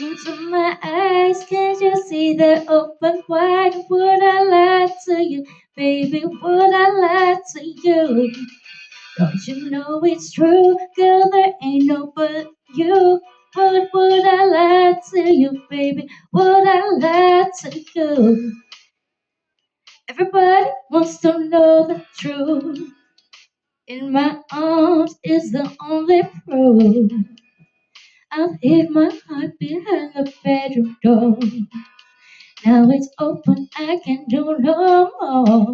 Into my eyes, can't you see they're open wide? Would I lie to you, baby? Would I lie to you? Don't you know it's true, girl? There ain't no but you. But would I lie to you, baby? Would I lie to you? Everybody wants to know the truth. In my arms is the only proof. I've hid my heart behind the bedroom door. Now it's open, I can do no more.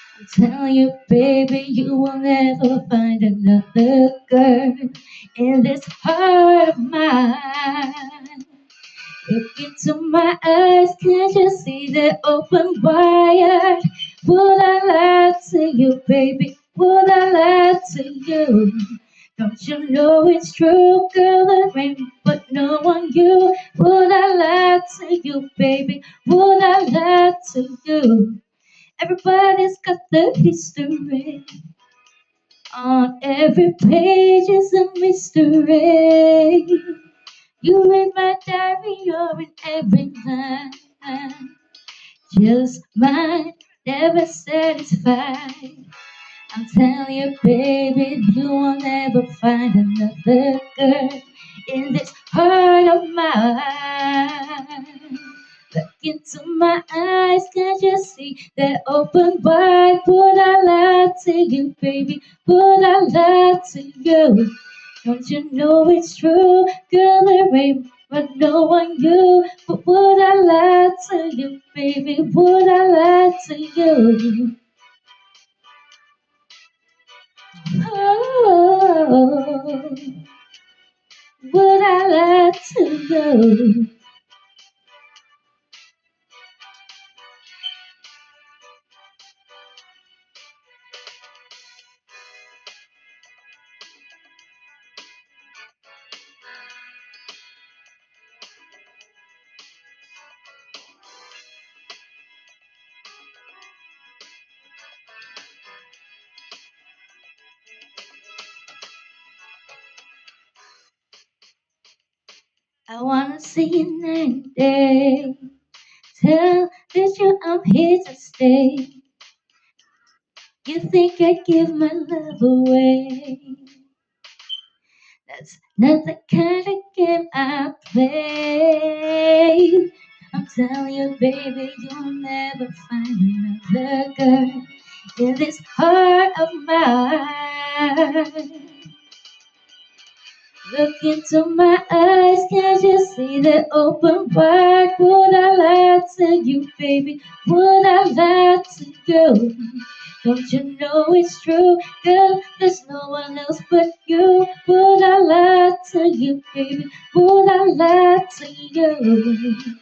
I tell you, baby, you will never find another girl in this heart of mine. Look into my eyes, can't you see they're open wide? Would I lie to you, baby? Would I lie to you? Don't you know it's true, girl? There ain't but no one you. Would I lie to you, baby? Would I lie to you? Everybody's got their history. On every page is a mystery. You read my diary, you're in every line. Just mine, never satisfied. I'm telling you, baby, you will never find another girl in this heart of mine. Look into my eyes, can't you see that open wide? Would I lie to you, baby? Would I lie to you? Don't you know it's true, girl? There ain't but no one you. But would I lie to you, baby? Would I lie to you? Oh, would I lie to you? I wanna see you night and day. Tell that you I'm here to stay. You think I give my love away? That's not the kind of game I play. I'm telling you, baby, you'll never find another girl in this heart of mine. Look into my eyes, can't you see they're open wide? Would I lie to you, baby? Would I lie to you? Don't you know it's true, girl? There's no one else but you. Would I lie to you, baby? Would I lie to you?